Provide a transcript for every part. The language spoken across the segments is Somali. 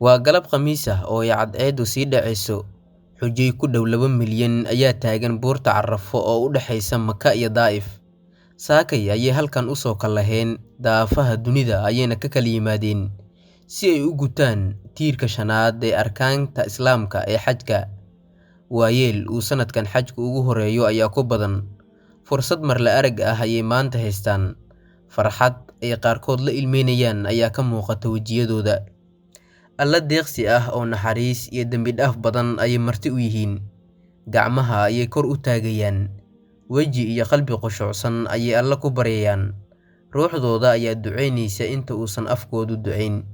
Waa galab Khamiis ah oo ay cadceedu sii dhacayso. Xujay ku dhow 2 milyan ayaa taagan buurta Carafo oo u dhaxaysa Maka iyo Daa'if. Saakay ayay halkan u soo kalaheen daafaha dunida ayayna ka kala yimaadeen si ay u gutaan tiirka shanaad ee arkaanta Islaamka ee xajka. Waayeel uu sanadkan xajku ugu horeeyo ayaa ku badan. Fursad mar la arag ah ayay maanta haystaan. Farxad ay qaarkood la ilmeynayaan ayaa ka muuqata wejiyadooda. Alla deeqsi ah oo naxariis iyo dembi dhaaf badan ayay marti u yihiin. Gacmaha ayay kor u taagayaan. Weji iyo qalbi khushuucsan ayay Alla ku baryayaan. Ruuxdooda ayaa duceynaysa inta uusan afkoodu duceyn.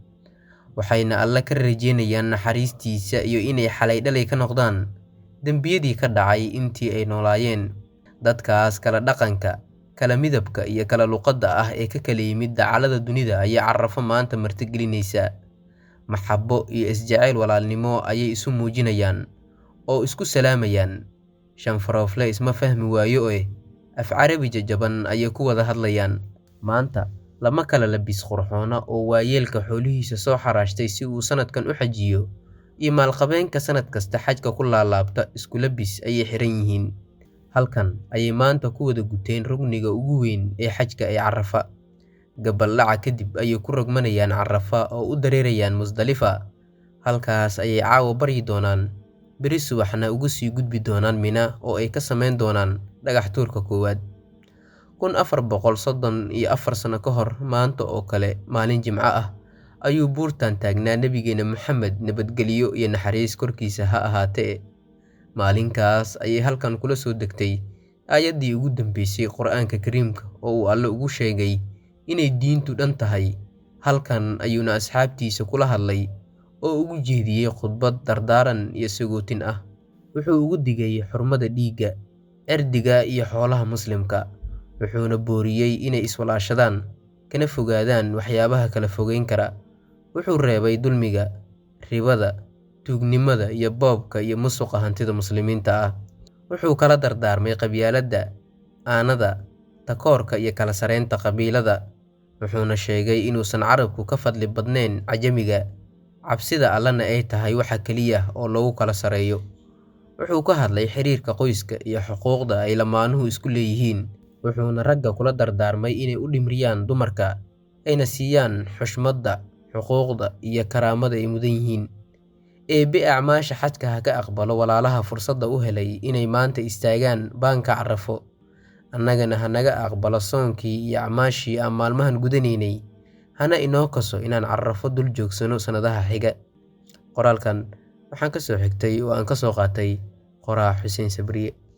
Waxayna Alla ka rajeynayaan naxariistiisa iyo inay xalay dhalay ka noqdaan dembiyadii ka dhacay intii ay noolaayeen. Dadkaas kala dhaqanka, kala midabka iyo kala luqadda ah ee ka kala yimid dacallada dunida ayaa Carafo maanta martigelinaysa. Maxabo iyo isjacayl walaalnimo ayay isu muujinayaan oo isku salaamayaan. Shanfaroofle isma fahmi waayo af Carabi jajaban ayay ku wada hadlayaan. Maanta lama kala labis qurxoona oo waayeelka xoolihiisa soo xaraashtay si uu sanadkan u xajiyo iyo maalqabeenka sanad kasta xajka ku laalaabta isku labis ayay xiran yihiin. Halkan ayay maanta ku wada guteen rugniga ugu weyn ee xajka ee Carafa. Gabaldhaca kadib ayay ku rogmanayaan Carafa oo u dareerayaan Musdalifa. Halkaas ayay caawa baryi doonaan. Beri subaxna ugu sii gudbi doonaan Mina oo ay ka samayn doonaan dhagax tuurka koowaad. 1434 sano ka hor maanta oo kale maalin Jimco ah ayuu buurtan taagnaa Nabigeena Maxamed nabadgelyo iyo naxariis korkiisa ha ahaatee. Maalinkaas ayay halkan kula soo degtay aayaddii ugu dambeysay Qur'aanka Kariimka oo uu Alle ugu sheegay inay diintu dhan tahay. Halkan ayuuna asxaabtiisa kula hadlay oo ugu jeediyey khudbad dardaaran iyo sagootin ah. Wuxuu ugu digay xurmada dhiigga, cirdiga iyo xoolaha muslimka. Wuxuuna booriyey inay iswalaashadaan, kana fogaadaan waxyaabaha kala fogeyn kara. Wuxuu reebay dulmiga, ribada, tuugnimada iyo boobka iyo musuqa hantida muslimiinta ah. Wuxuu kala dardaarmay qabyaaladda, aanada, takoorka iyo kala sareynta qabiilada. Wuxuuna sheegay inuusan carabku ka fadli badnayn cajamiga, cabsida Allana ay tahay waxa kaliya oo lagu kala sareeyo. Wuxuu ka hadlay xiriirka qoyska iyo xuquuqda ay lamaanuhu isku leeyihiin. Wuxuuna ragga kula dardaarmay inay u dhimriyaan dumarka, ayna siiyaan xushmadda, xuquuqda iyo karaamada ay mudan yihiin. Eebbe acmaasha xajka ha ka aqbalo walaalaha fursadda u helay inay maanta istaagaan baanka Carafo. Annagana ha naga aqbalo soonkii iyo acmaashii aan maalmahan gudanaynay. Hana inoo kaso inaan Carafo dul joogsano sanadaha xiga. Qoraalkan waxaan ka soo xigtay oo aan ka soo qaatay qoraa Xuseen Sabriye.